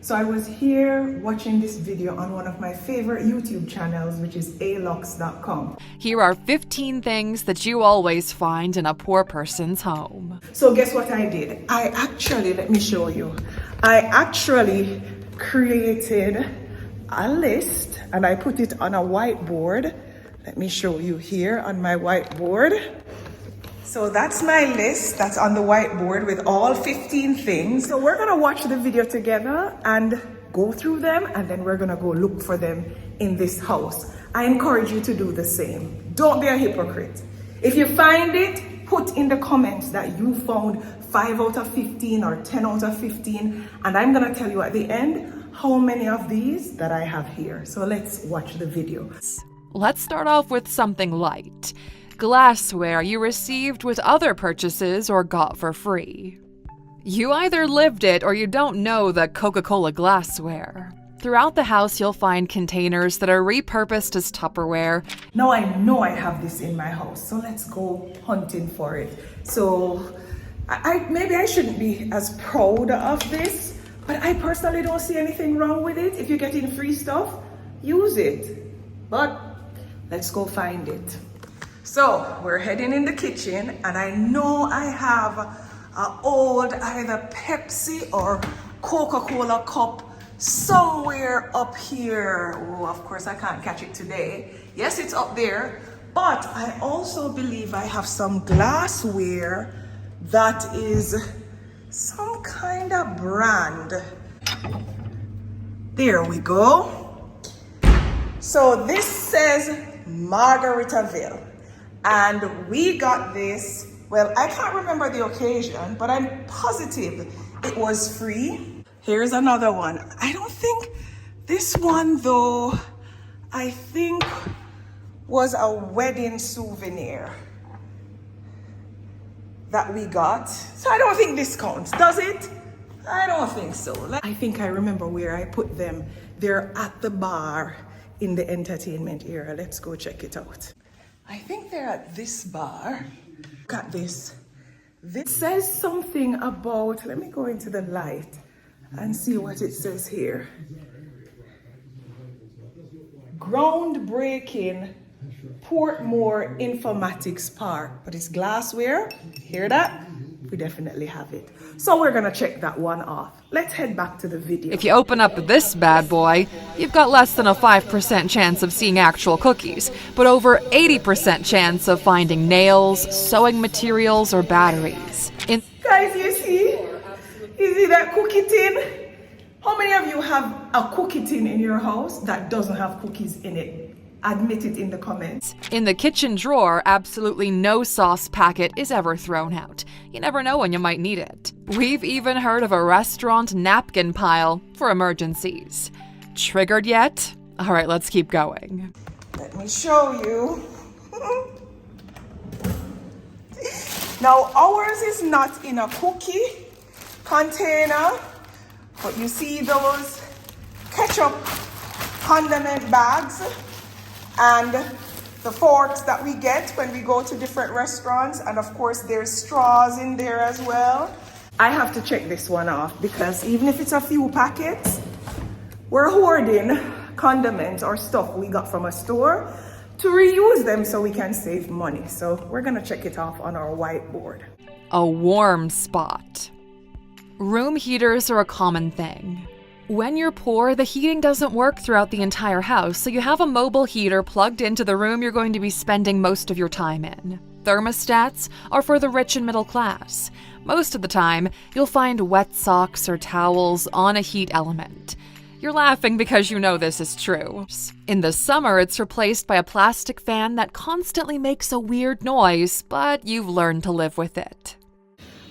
So I was here watching this video on one of my favorite YouTube channels, which is alux.com. Here are 15 things that you always find in a poor person's home. So guess what I did? Let me show you. I actually created a list and I put it on a whiteboard. Let me show you here on my whiteboard. So that's my list that's on the whiteboard with all 15 things. So we're gonna watch the video together and go through them, and then we're gonna go look for them in this house. I encourage you to do the same. Don't be a hypocrite. If you find it, put in the comments that you found 5 out of 15 or 10 out of 15, and I'm gonna tell you at the end how many of these that I have here. So let's watch the video. Let's start off with something light. Glassware you received with other purchases or got for free. You either lived it or you don't know the Coca-Cola glassware. Throughout the house, you'll find containers that are repurposed as Tupperware. Now I know I have this in my house, so let's go hunting for it. So maybe I shouldn't be as proud of this, but I personally don't see anything wrong with it. If you're getting free stuff, use it. But let's go find it. So we're heading in the kitchen, and I know I have an old either Pepsi or Coca-Cola cup somewhere up here. Oh, of course I can't catch it today. Yes, it's up there, but I also believe I have some glassware that is some kind of brand. There we go. So this says Margaritaville. And we got this, well, I can't remember the occasion, but I'm positive it was free. Here's another one. I don't think this one though, I think was a wedding souvenir that we got. So I don't think this counts, does it? I don't think so. I think I remember where I put them. They're at the bar in the entertainment area. Let's go check it out. I think they're at this bar. Look at this. This says something about, let me go into the light and see what it says here. Groundbreaking Portmore Informatics Park. But it's glassware. Hear that? We definitely have it. So we're gonna check that one off. Let's head back to the video. If you open up this bad boy, you've got less than a 5% chance of seeing actual cookies, but over 80% chance of finding nails, sewing materials, or batteries. Guys, you see that cookie tin? How many of you have a cookie tin in your house that doesn't have cookies in it? Admit it in the comments. In the kitchen drawer, absolutely no sauce packet is ever thrown out. You never know when you might need it. We've even heard of a restaurant napkin pile for emergencies. Triggered yet? All right, let's keep going. Let me show you. Now, ours is not in a cookie container, but you see those ketchup condiment bags and the forks that we get when we go to different restaurants, and of course there's straws in there as well. I have to check this one off because even if it's a few packets, we're hoarding condiments or stuff we got from a store to reuse them so we can save money. So we're gonna check it off on our whiteboard. A warm spot. Room heaters are a common thing. When you're poor, the heating doesn't work throughout the entire house, so you have a mobile heater plugged into the room you're going to be spending most of your time in. Thermostats are for the rich and middle class. Most of the time, you'll find wet socks or towels on a heat element. You're laughing because you know this is true. In the summer, it's replaced by a plastic fan that constantly makes a weird noise, but you've learned to live with it.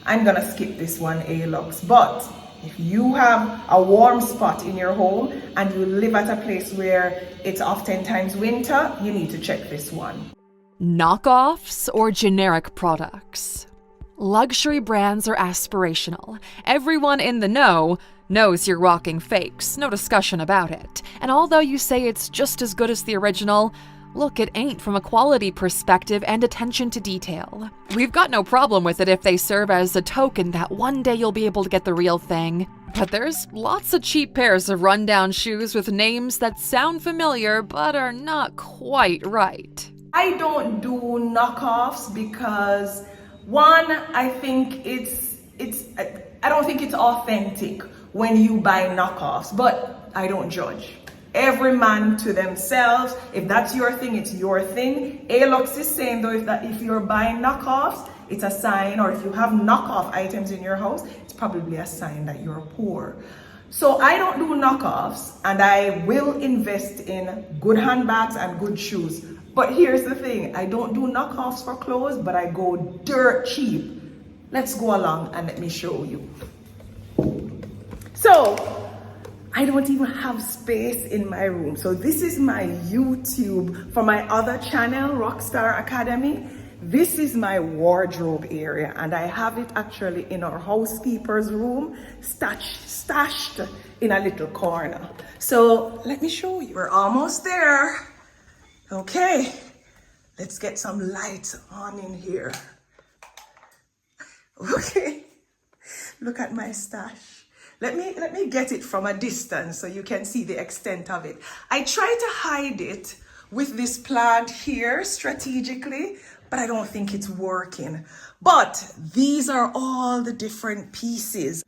I'm gonna skip this one, Alux, but if you have a warm spot in your home and you live at a place where it's oftentimes winter, you need to check this one. Knockoffs or generic products. Luxury brands are aspirational. Everyone in the know knows you're rocking fakes, no discussion about it. And although you say it's just as good as the original, Look, it ain't from a quality perspective and attention to detail. We've got no problem with it if they serve as a token that one day you'll be able to get the real thing. But there's lots of cheap pairs of rundown shoes with names that sound familiar but are not quite right. I don't do knockoffs because, one, I think I don't think it's authentic when you buy knockoffs, but I don't judge. Every man to themselves. If that's your thing, it's your thing. Alux is saying though, if you're buying knockoffs, it's a sign, or if you have knockoff items in your house, it's probably a sign that you're poor. So I don't do knockoffs, and I will invest in good handbags and good shoes. But here's the thing, I don't do knockoffs for clothes, but I go dirt cheap. Let's go along and let me show you. So, I don't even have space in my room. So this is my YouTube for my other channel, Rockstar Academy. This is my wardrobe area, and I have it actually in our housekeeper's room, stashed in a little corner. So let me show you. We're almost there. Okay, let's get some lights on in here. Okay, look at my stash. Let me get it from a distance so you can see the extent of it. I try to hide it with this plant here strategically, but I don't think it's working. But these are all the different pieces.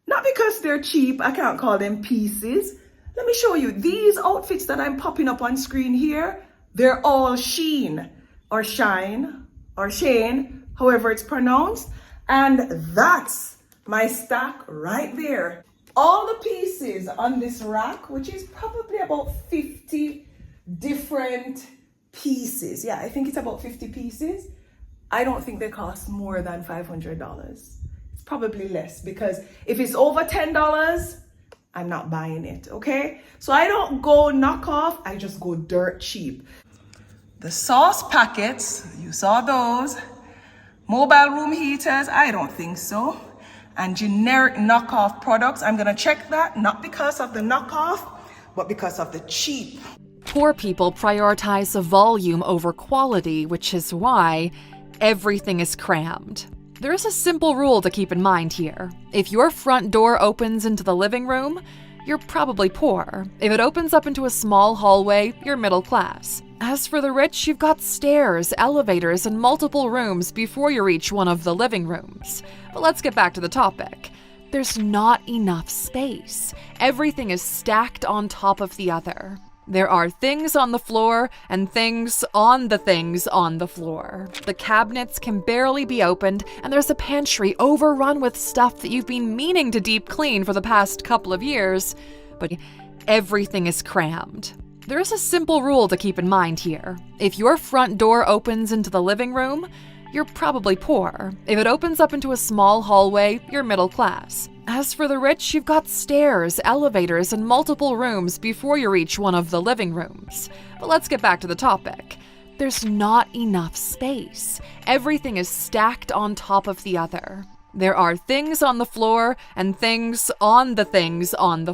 Not because they're cheap, I can't call them pieces. Let me show you. These outfits that I'm popping up on screen here, they're all Sheen or Shine or Shane, however it's pronounced. And that's my stack right there. All the pieces on this rack, which is probably about 50 different pieces. Yeah, I think it's about 50 pieces. I don't think they cost more than $500. It's probably less, because if it's over $10, I'm not buying it, okay? So I don't go knockoff, I just go dirt cheap. The sauce packets, you saw those. Mobile room heaters, I don't think so. And generic knockoff products, I'm gonna check that, not because of the knockoff, but because of the cheap. Poor people prioritize the volume over quality, which is why everything is crammed. There is a simple rule to keep in mind here. If your front door opens into the living room, you're probably poor. If it opens up into a small hallway, you're middle class. As for the rich, you've got stairs, elevators, and multiple rooms before you reach one of the living rooms. But let's get back to the topic. There's not enough space. Everything is stacked on top of the other. There are things on the floor and things on the floor. The cabinets can barely be opened, and there's a pantry overrun with stuff that you've been meaning to deep clean for the past couple of years, but everything is crammed. There is a simple rule to keep in mind here. If your front door opens into the living room, you're probably poor. If it opens up into a small hallway, you're middle class. As for the rich, you've got stairs, elevators, and multiple rooms before you reach one of the living rooms. But let's get back to the topic. There's not enough space. Everything is stacked on top of the other. There are things on the floor and things on the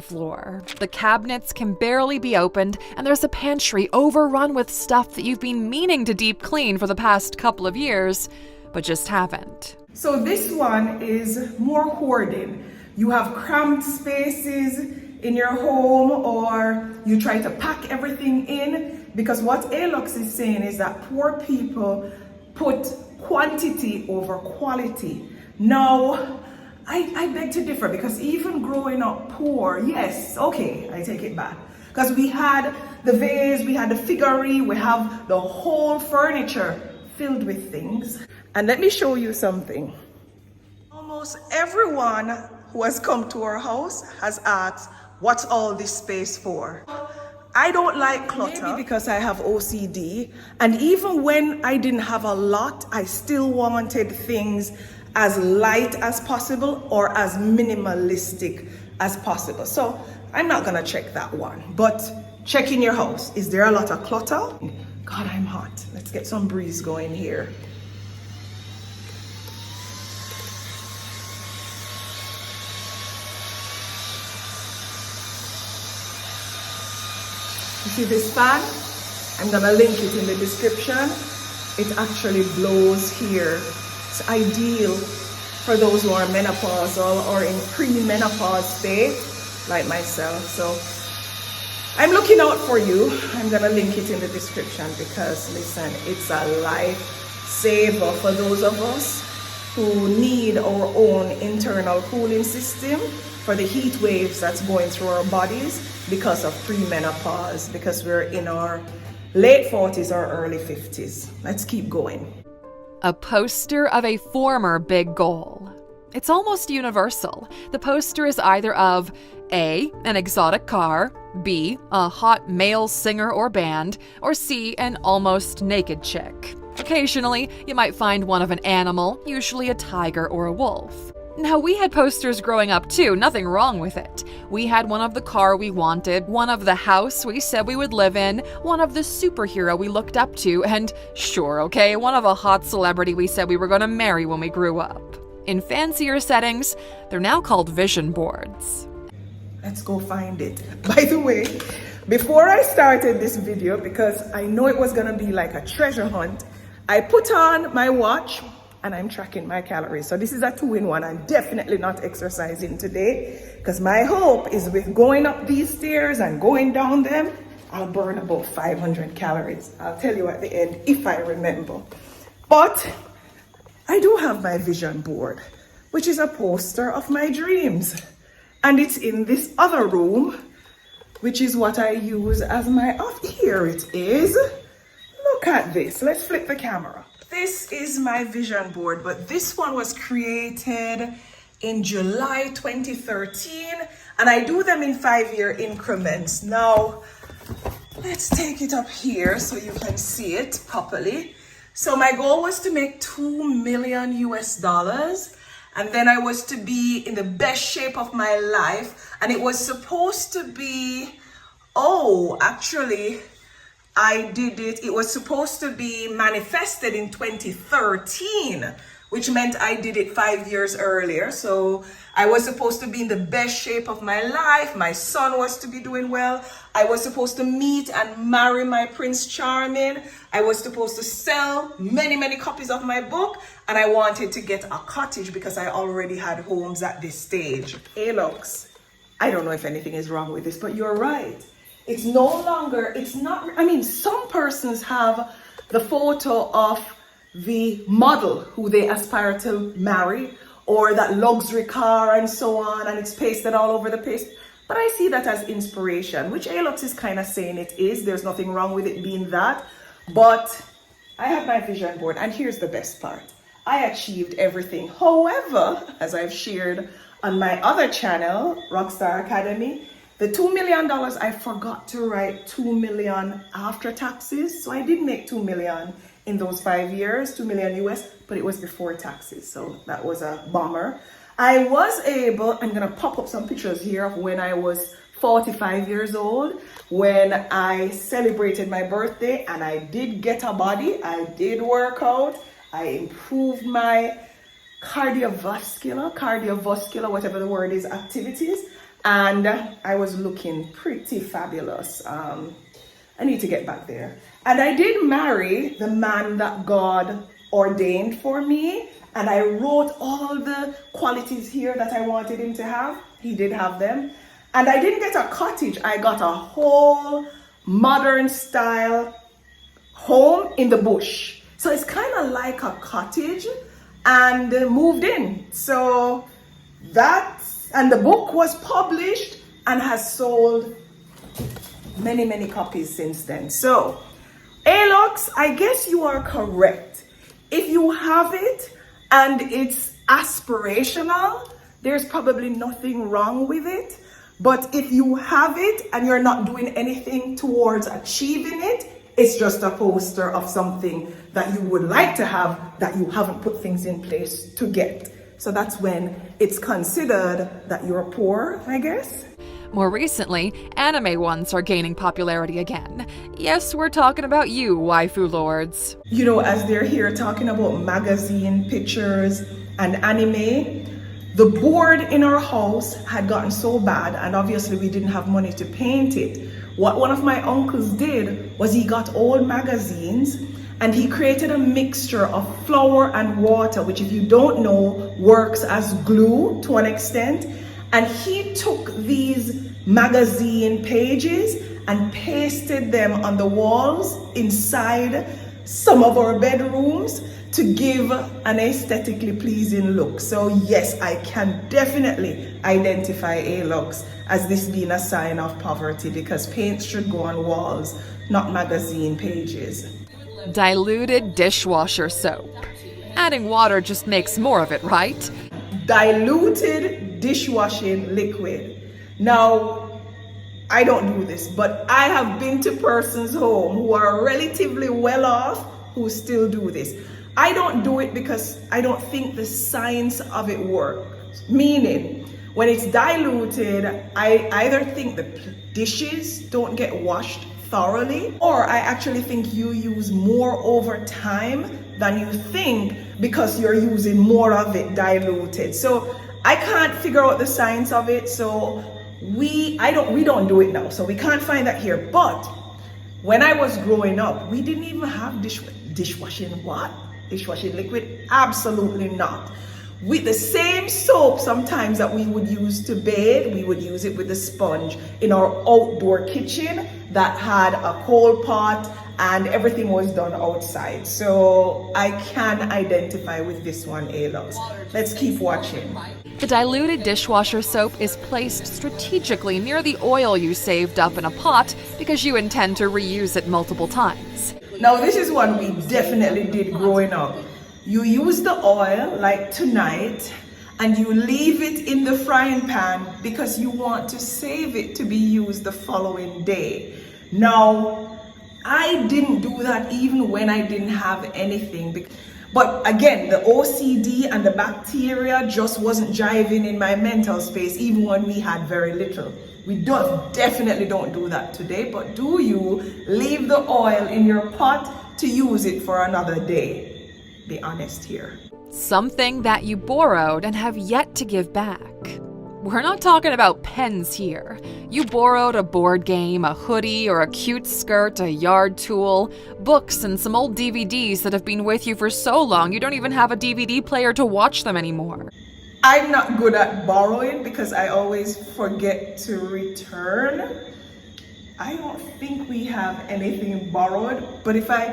floor. The cabinets can barely be opened, and there's a pantry overrun with stuff that you've been meaning to deep clean for the past couple of years, but just haven't. So this one is more hoarding. You have cramped spaces in your home, or you try to pack everything in, because what Alux is saying is that poor people put quantity over quality. No, I beg to differ, because even growing up poor, yes, okay, I take it back. Because we had the vase, we had the figurine, we have the whole furniture filled with things. And let me show you something. Almost everyone who has come to our house has asked, what's all this space for? I don't like clutter. Maybe because I have OCD. And even when I didn't have a lot, I still wanted things as light as possible or as minimalistic as possible. So I'm not gonna check that one, but check in your house. Is there a lot of clutter? God, I'm hot. Let's get some breeze going here. You see this fan? I'm gonna link it in the description. It actually blows here. It's ideal for those who are menopausal or in pre-menopause state like myself. So I'm looking out for you. I'm gonna link it in the description because listen, it's a lifesaver for those of us who need our own internal cooling system for the heat waves that's going through our bodies because of pre-menopause, because we're in our late 40s or early 50s. Let's keep going. A poster of a former big goal. It's almost universal. The poster is either of A, an exotic car, B, a hot male singer or band, or C, an almost naked chick. Occasionally, you might find one of an animal, usually a tiger or a wolf. Now, we had posters growing up too, nothing wrong with it. We had one of the car we wanted, one of the house we said we would live in, one of the superhero we looked up to, and sure, okay, one of a hot celebrity we said we were going to marry when we grew up. In fancier settings, they're now called vision boards. Let's go find it. By the way, before I started this video, because I know it was going to be like a treasure hunt, I put on my watch and I'm tracking my calories. So this is a 2-in-1. I'm definitely not exercising today because my hope is with going up these stairs and going down them, I'll burn about 500 calories. I'll tell you at the end if I remember. But I do have my vision board, which is a poster of my dreams. And it's in this other room, which is what I use as my here it is. Look at this. Let's flip the camera. This is my vision board, but this one was created in July 2013, and I do them in 5-year increments. Now, let's take it up here so you can see it properly. So my goal was to make $2 million US, and then I was to be in the best shape of my life, and it was supposed to be, I did it. It was supposed to be manifested in 2013, which meant I did it 5 years earlier. So I was supposed to be in the best shape of my life. My son was to be doing well. I was supposed to meet and marry my Prince Charming. I was supposed to sell many, many copies of my book. And I wanted to get a cottage because I already had homes at this stage. Hey, looks, I don't know if anything is wrong with this, but you're right. It's no longer, it's not, I mean, some persons have the photo of the model who they aspire to marry or that luxury car and so on, and it's pasted all over the place. But I see that as inspiration, which Alux is kind of saying it is. There's nothing wrong with it being that. But I have my vision board, and here's the best part. I achieved everything. However, as I've shared on my other channel, Rockstar Academy, the $2 million, I forgot to write $2 million after taxes. So I did make $2 million in those 5 years, $2 million US, but it was before taxes. So that was a bummer. I was able, I'm gonna pop up some pictures here of when I was 45 years old, when I celebrated my birthday, and I did get a body. I did work out. I improved my cardiovascular, whatever the word is, activities. And I was looking pretty fabulous. I need to get back there. And I did marry the man that God ordained for me. And I wrote all the qualities here that I wanted him to have. He did have them. And I didn't get a cottage. I got a whole modern style home in the bush. So it's kind of like a cottage, and moved in. So and the book was published and has sold many, many copies since then. So, Alox, I guess you are correct. If you have it and it's aspirational, there's probably nothing wrong with it. But if you have it and you're not doing anything towards achieving it, it's just a poster of something that you would like to have that you haven't put things in place to get. So that's when it's considered that you're poor, I guess. More recently, anime ones are gaining popularity again. Yes, we're talking about you, waifu lords. You know, as they're here talking about magazine pictures and anime, the board in our house had gotten so bad, and obviously we didn't have money to paint it. What one of my uncles did was he got old magazines and he created a mixture of flour and water, which if you don't know, works as glue to an extent. And he took these magazine pages and pasted them on the walls inside some of our bedrooms to give an aesthetically pleasing look. So yes, I can definitely identify Alux as this being a sign of poverty, because paint should go on walls, not magazine pages. Diluted dishwasher soap. Adding water just makes more of it, right? Diluted dishwashing liquid. Now, I don't do this, but I have been to persons' home who are relatively well off who still do this. I don't do it because I don't think the science of it works. Meaning, when it's diluted, I either think the dishes don't get washed thoroughly, or I actually think you use more over time than you think because you're using more of it diluted. So I can't figure out the science of it. So we don't do it now. So we can't find that here. But when I was growing up, we didn't even have dishwashing what? Dishwashing liquid? Absolutely not. With the same soap sometimes that we would use to bathe, we would use it with a sponge in our outdoor kitchen that had a coal pot and everything was done outside. So I can identify with this one, Alux. Let's keep watching. The diluted dishwasher soap is placed strategically near the oil you saved up in a pot because you intend to reuse it multiple times. Now this is one we definitely did growing up. You use the oil like tonight and you leave it in the frying pan because you want to save it to be used the following day. Now, I didn't do that even when I didn't have anything. But again, the OCD and the bacteria just wasn't jiving in my mental space even when we had very little. We definitely don't do that today, but do you leave the oil in your pot to use it for another day? Be honest here. Something that you borrowed and have yet to give back. We're not talking about pens here. You borrowed a board game, a hoodie, or a cute skirt, a yard tool, books, and some old DVDs that have been with you for so long you don't even have a DVD player to watch them anymore. I'm not good at borrowing because I always forget to return. I don't think we have anything borrowed, but if I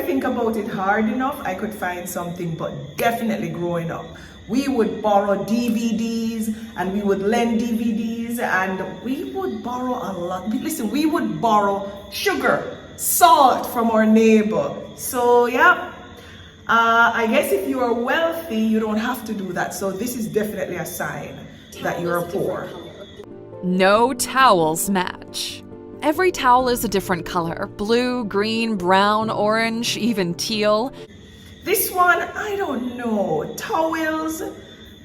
think about it hard enough, I could find something. But definitely growing up, we would borrow DVDs and we would lend DVDs and we would borrow a lot. Listen, we would borrow sugar, salt from our neighbor. So yeah, I guess if you are wealthy, you don't have to do that. So this is definitely a sign that you're poor. No towels match. Every towel is a different color: blue, green, brown, orange, even teal. This one, I don't know. Towels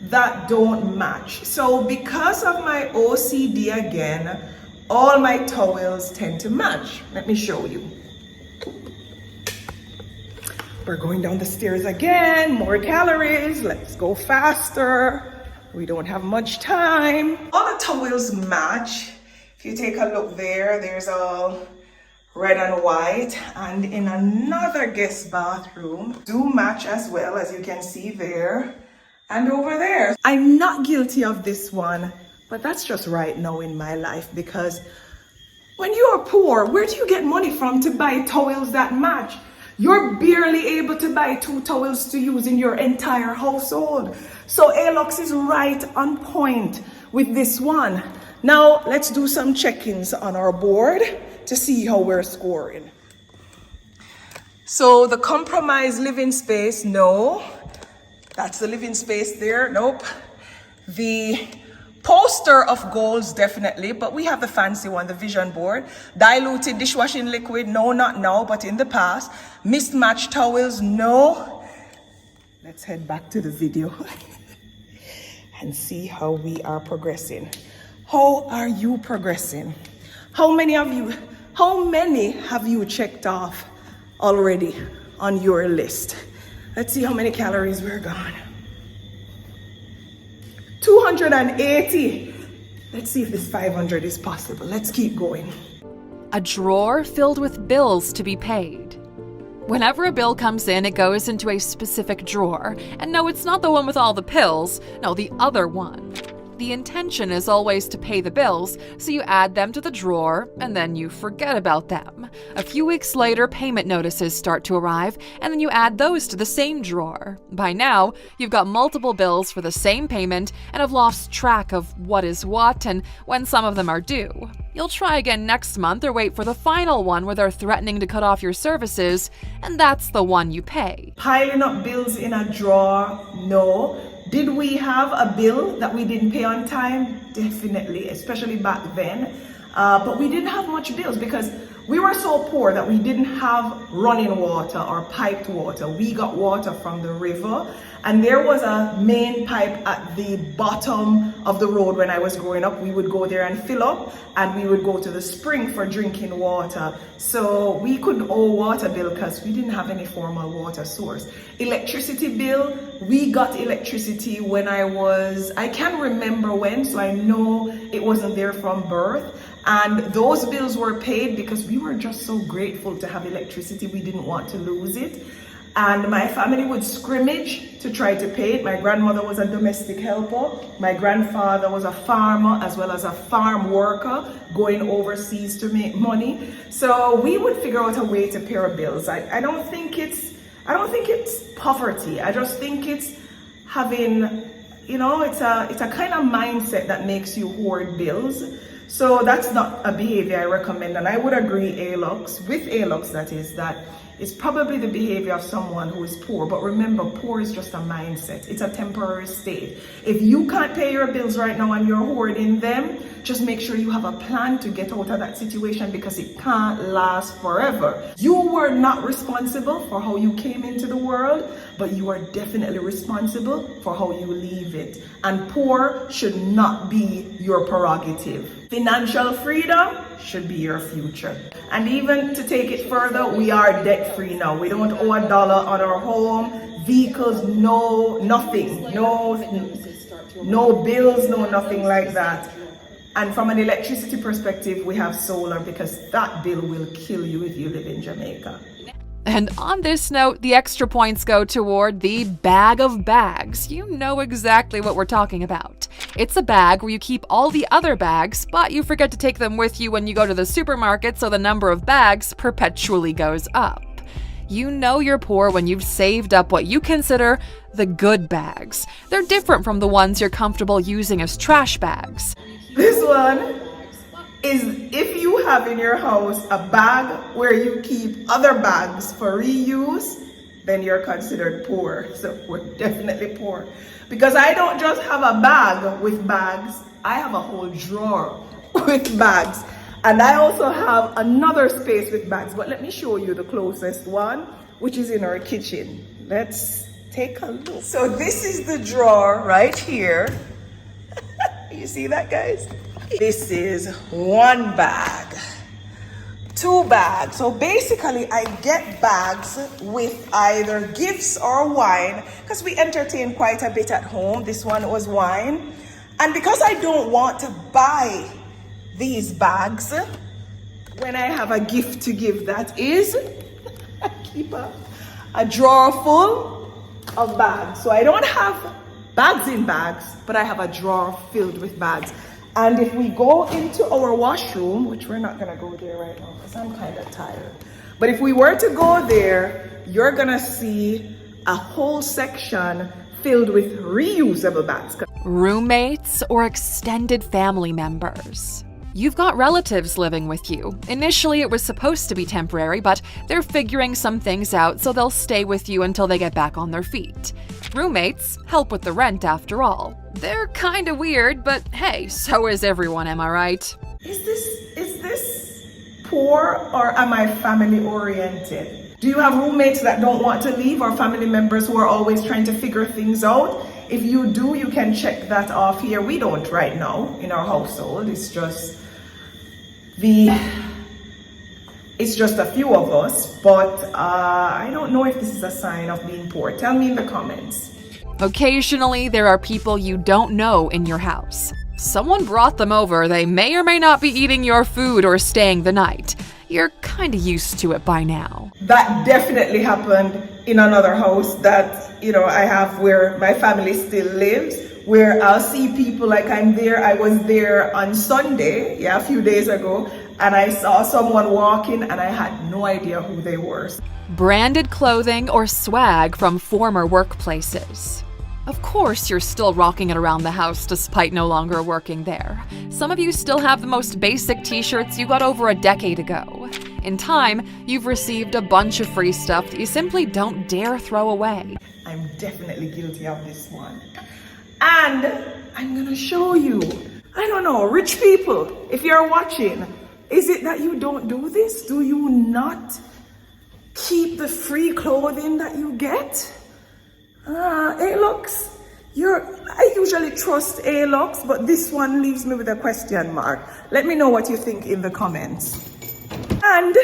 that don't match. So because of my OCD again, all my towels tend to match. Let me show you. We're going down the stairs again, more calories. Let's go faster. We don't have much time. All the towels match. If you take a look there, there's all red and white, and in another guest bathroom do match as well, as you can see there and over there. I'm not guilty of this one, but that's just right now in my life, because when you are poor, where do you get money from to buy towels that match? You're barely able to buy 2 towels to use in your entire household. So Alux is right on point with this one. Now let's do some check-ins on our board to see how we're scoring. So the compromised living space, no. That's the living space there, nope. The poster of goals, definitely, but we have the fancy one, the vision board. Diluted dishwashing liquid, no, not now, but in the past. Mismatched towels, no. Let's head back to the video and see how we are progressing. How are you progressing? How many have you checked off already on your list? Let's see how many calories we're gone. 280. Let's see if this 500 is possible. Let's keep going. a drawer filled with bills to be paid. Whenever a bill comes in, it goes into a specific drawer. And no, it's not the one with all the pills. No, the other one. The intention is always to pay the bills, so you add them to the drawer, and then you forget about them. A few weeks later, payment notices start to arrive, and then you add those to the same drawer. By now, you've got multiple bills for the same payment and have lost track of what is what and when some of them are due. You'll try again next month or wait for the final one where they're threatening to cut off your services, and that's the one you pay. Piling up bills in a drawer? No. Did we have a bill that we didn't pay on time? Definitely, especially back then. But we didn't have much bills because we were so poor that we didn't have running water or piped water. We got water from the river, and there was a main pipe at the bottom of the road when I was growing up. We would go there and fill up, and we would go to the spring for drinking water. So we couldn't owe water bill because we didn't have any formal water source. Electricity bill, we got electricity when I can't remember when, so I know it wasn't there from birth. And those bills were paid because we were just so grateful to have electricity. We didn't want to lose it. And my family would scrimmage to try to pay it. My grandmother was a domestic helper. My grandfather was a farmer as well as a farm worker going overseas to make money. So we would figure out a way to pay our bills. I don't think it's poverty. I just think it's having, it's a kind of mindset that makes you hoard bills. So that's not a behavior I recommend, and I would agree, with ALOX that is, that it's probably the behavior of someone who is poor. But remember, poor is just a mindset. It's a temporary state. If you can't pay your bills right now and you're hoarding them, just make sure you have a plan to get out of that situation because it can't last forever. You were not responsible for how you came into the world, but you are definitely responsible for how you leave it. And poor should not be your prerogative. Financial freedom should be your future. And even to take it further, we are debt free now. We don't owe $1 on our home, vehicles, nothing, no bills, no nothing like that. And from an electricity perspective, we have solar because that bill will kill you if you live in Jamaica. And on this note, the extra points go toward the bag of bags. You know exactly what we're talking about. It's a bag where you keep all the other bags, but you forget to take them with you when you go to the supermarket, so the number of bags perpetually goes up. You know you're poor when you've saved up what you consider the good bags. They're different from the ones you're comfortable using as trash bags. This one is if you have in your house a bag where you keep other bags for reuse, then you're considered poor. So we're definitely poor. Because I don't just have a bag with bags, I have a whole drawer with bags. And I also have another space with bags. But let me show you the closest one, which is in our kitchen. Let's take a look. So this is the drawer right here. You see that, guys? This is one bag, two bags. So basically I get bags with either gifts or wine because we entertain quite a bit at home. This one was wine. And because I don't want to buy these bags when I have a gift to give, that is, I keep a drawer full of bags. So I don't have bags in bags, but I have a drawer filled with bags. And if we go into our washroom, which we're not gonna go there right now because I'm kind of tired, but if we were to go there, you're gonna see a whole section filled with reusable bags. Roommates or extended family members. You've got relatives living with you. Initially, it was supposed to be temporary, but they're figuring some things out, so they'll stay with you until they get back on their feet. Roommates help with the rent after all. They're kind of weird, but hey, so is everyone, am I right? Is this poor or am I family oriented? Do you have roommates that don't want to leave or family members who are always trying to figure things out? If you do, you can check that off here. We don't right now in our household. It's just a few of us, but I don't know if this is a sign of being poor. Tell me in the comments. Occasionally, there are people you don't know in your house. Someone brought them over. They may or may not be eating your food or staying the night. You're kinda used to it by now. That definitely happened in another house that, I have where my family still lives, where I'll see people like I'm there. I was there on Sunday, a few days ago, and I saw someone walking and I had no idea who they were. Branded clothing or swag from former workplaces. Of course, you're still rocking it around the house despite no longer working there. Some of you still have the most basic t-shirts you got over a decade ago. In time, you've received a bunch of free stuff that you simply don't dare throw away. I'm definitely guilty of this one. And I'm gonna show you. I don't know, rich people, if you're watching, is it that you don't do this? Do you not keep the free clothing that you get? A-Lux, I usually trust A-Lux, but this one leaves me with a question mark. Let me know what you think in the comments. And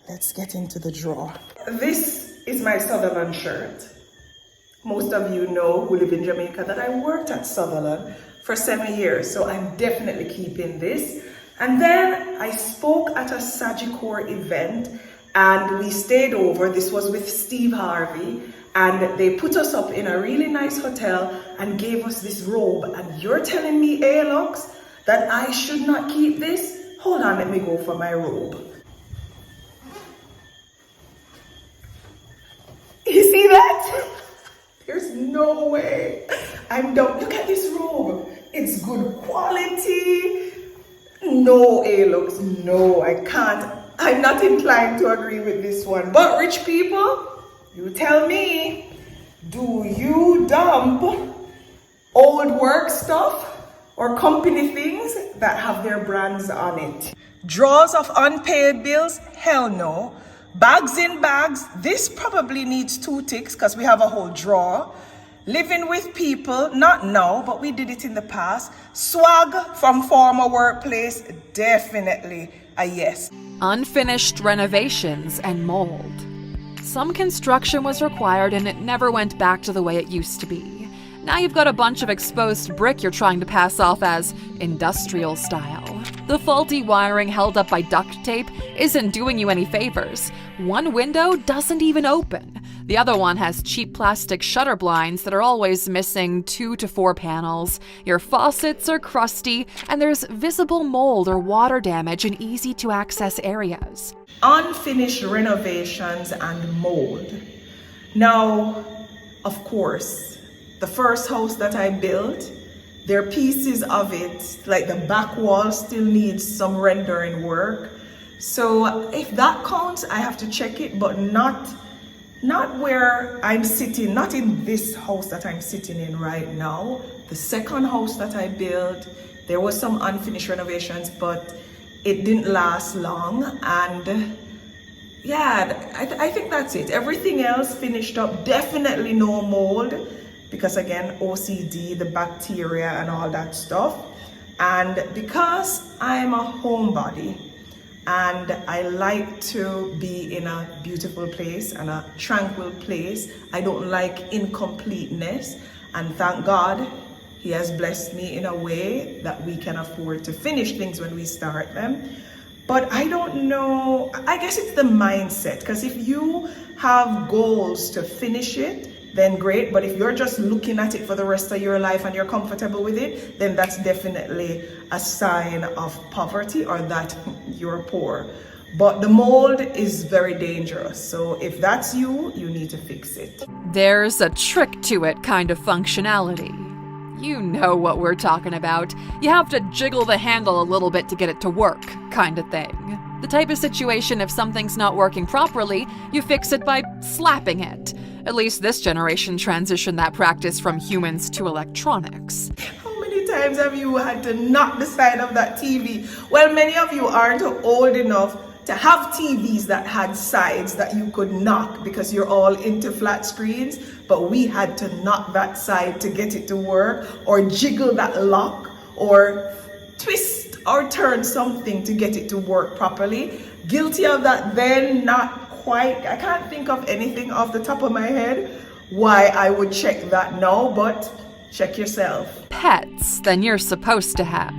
let's get into the drawer. This is my Southdale shirt. Most of you know who live in Jamaica that I worked at Southdale for 7 years, so I'm definitely keeping this. And then I spoke at a Sagicor event and we stayed over. This was with Steve Harvey. And they put us up in a really nice hotel and gave us this robe. And you're telling me, A-Lux, that I should not keep this? Hold on, let me go for my robe. You see that? There's no way. I'm done. Look at this robe. It's good quality. No, A-Lux, no, I can't. I'm not inclined to agree with this one. But rich people, you tell me, do you dump old work stuff or company things that have their brands on it? Drawers of unpaid bills? Hell no. Bags in bags? This probably needs 2 ticks because we have a whole drawer. Living with people? Not now, but we did it in the past. Swag from former workplace? Definitely a yes. Unfinished renovations and mold. Some construction was required and it never went back to the way it used to be. Now you've got a bunch of exposed brick you're trying to pass off as industrial style. The faulty wiring held up by duct tape isn't doing you any favors. One window doesn't even open. The other one has cheap plastic shutter blinds that are always missing 2 to 4 panels. Your faucets are crusty, and there's visible mold or water damage in easy-to-access areas. Unfinished renovations and mold. Now, of course, the first house that I built, there are pieces of it, like the back wall still needs some rendering work. So if that counts, I have to check it, but not where I'm sitting, not in this house that I'm sitting in right now. The second house that I built, there was some unfinished renovations, but it didn't last long. And yeah, I think that's it. Everything else finished up. Definitely no mold, because again, OCD, the bacteria and all that stuff. And because I'm a homebody and I like to be in a beautiful place and a tranquil place, I don't like incompleteness. And thank God, He has blessed me in a way that we can afford to finish things when we start them. But I don't know, I guess it's the mindset, because if you have goals to finish it, then great. But if you're just looking at it for the rest of your life and you're comfortable with it, then that's definitely a sign of poverty or that you're poor. But the mold is very dangerous. So if that's you, you need to fix it. There's a trick to it kind of functionality. You know what we're talking about. You have to jiggle the handle a little bit to get it to work, kind of thing. The type of situation if something's not working properly, you fix it by slapping it. At least this generation transitioned that practice from humans to electronics. How many times have you had to knock the side of that TV? Well, many of you aren't old enough to have TVs that had sides that you could knock because you're all into flat screens, but we had to knock that side to get it to work, or jiggle that lock, or twist or turn something to get it to work properly. Guilty of that then, not quite. I can't think of anything off the top of my head why I would check that now, but check yourself. pets than you're supposed to have.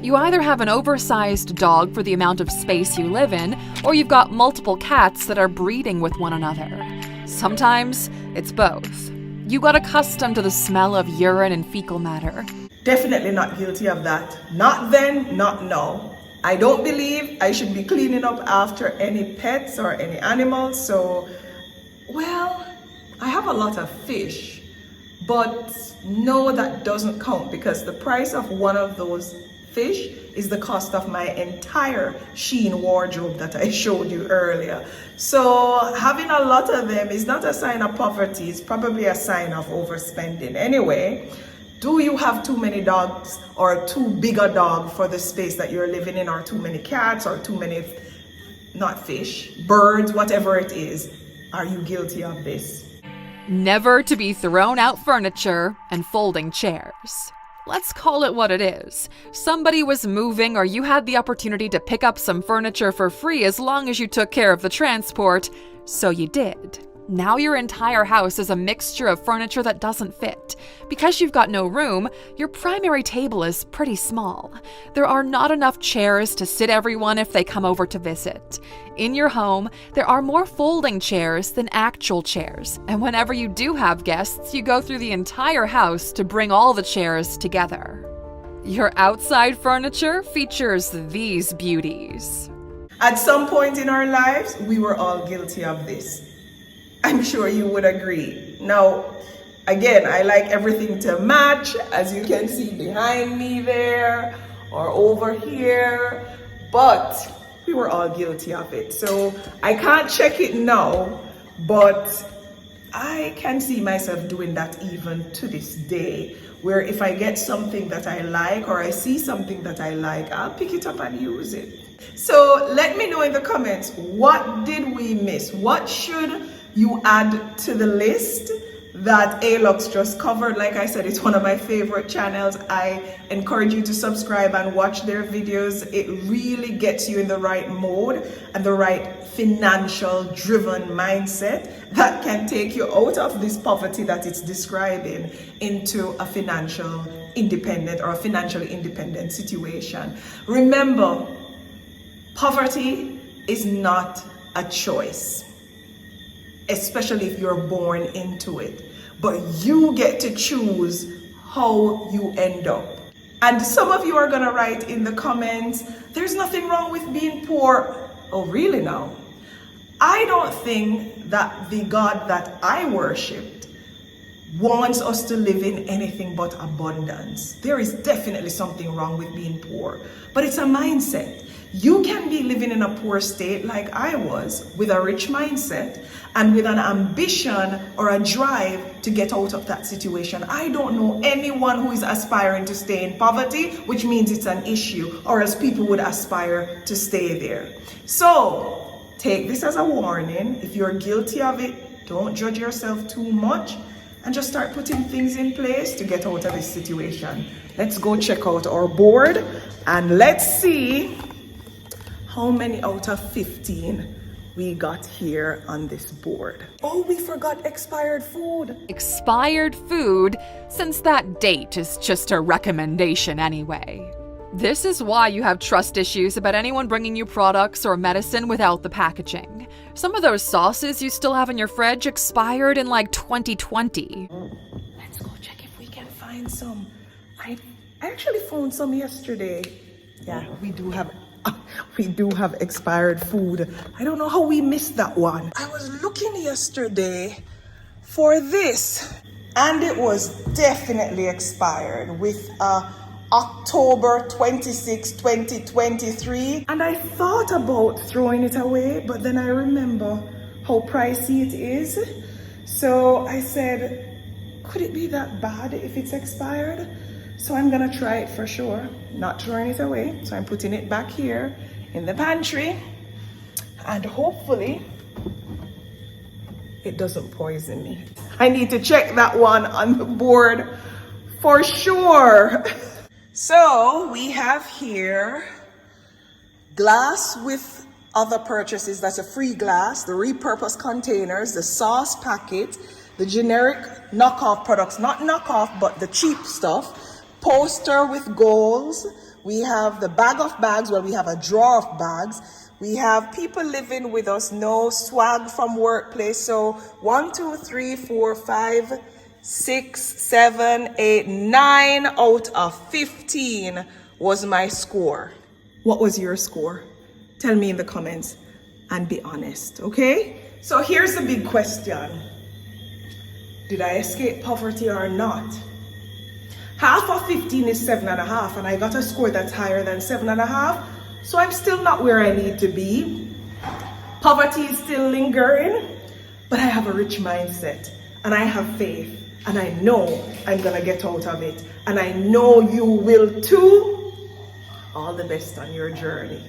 You either have an oversized dog for the amount of space you live in, or you've got multiple cats that are breeding with one another. Sometimes it's both. You got accustomed to the smell of urine and fecal matter. Definitely not guilty of that. Not then, not now. I don't believe I should be cleaning up after any pets or any animals. So, well, I have a lot of fish, but no, that doesn't count because the price of one of those fish is the cost of my entire Shein wardrobe that I showed you earlier. So having a lot of them is not a sign of poverty, it's probably a sign of overspending. Anyway, do you have too many dogs or too big a dog for the space that you're living in, or too many cats or too many, not fish, birds, whatever it is? Are you guilty of this? Never to be thrown out furniture and folding chairs. Let's call it what it is. Somebody was moving, or you had the opportunity to pick up some furniture for free as long as you took care of the transport, so you did. Now your entire house is a mixture of furniture that doesn't fit. Because you've got no room, your primary table is pretty small. There are not enough chairs to sit everyone if they come over to visit. In your home, there are more folding chairs than actual chairs, and whenever you do have guests, you go through the entire house to bring all the chairs together. Your outside furniture features these beauties. At some point in our lives, we were all guilty of this. I'm sure you would agree. Now, again, I like everything to match, as you can see behind me there or over here, but we were all guilty of it. So I can't check it now, but I can see myself doing that even to this day, where if I get something that I like or I see something that I like, I'll pick it up and use it. So let me know in the comments, what did we miss? What should you add to the list that Alux just covered? Like I said, it's one of my favorite channels. I encourage you to subscribe and watch their videos. It really gets you in the right mode and the right financial driven mindset that can take you out of this poverty that it's describing into a financial independent or a financially independent situation. Remember, poverty is not a choice, especially if you're born into it, but you get to choose how you end up. And some of you are gonna write in the comments, there's nothing wrong with being poor. Oh, really now? I don't think that the God that I worshipped wants us to live in anything but abundance. There is definitely something wrong with being poor, but it's a mindset. You can be living in a poor state like I was, with a rich mindset and with an ambition or a drive to get out of that situation. I don't know anyone who is aspiring to stay in poverty, which means it's an issue, or else people would aspire to stay there. So take this as a warning. If you're guilty of it, don't judge yourself too much and just start putting things in place to get out of this situation. Let's go check out our board and let's see how many out of 15 we got here on this board. Oh, we forgot expired food. Expired food, since that date is just a recommendation anyway. This is why you have trust issues about anyone bringing you products or medicine without the packaging. Some of those sauces you still have in your fridge expired in like 2020. Let's go check if we can find some. I actually found some yesterday. Yeah, we do have expired food. I don't know how we missed that one. I was looking yesterday for this and it was definitely expired with October 26, 2023. And I thought about throwing it away, but then I remember how pricey it is. So I said, could it be that bad if it's expired? So I'm gonna try it for sure, not throwing it away. So I'm putting it back here in the pantry and hopefully it doesn't poison me. I need to check that one on the board for sure. So we have here glass with other purchases. That's a free glass, the repurposed containers, the sauce packet, the generic knockoff products, not knockoff, but the cheap stuff. poster with goals. We have the bag of bags, where we have a drawer of bags. We have people living with us, no swag from workplace. So 1, 2, 3, 4, 5, 6, 7, 8, 9 out of 15 was my score. What was your score? Tell me in the comments and be honest, okay? So here's the big question. Did I escape poverty or not? Half of 15 is 7.5, and I got a score that's higher than 7.5. So I'm still not where I need to be. Poverty is still lingering, but I have a rich mindset and I have faith, and I know I'm gonna get out of it, and I know you will too. All the best on your journey.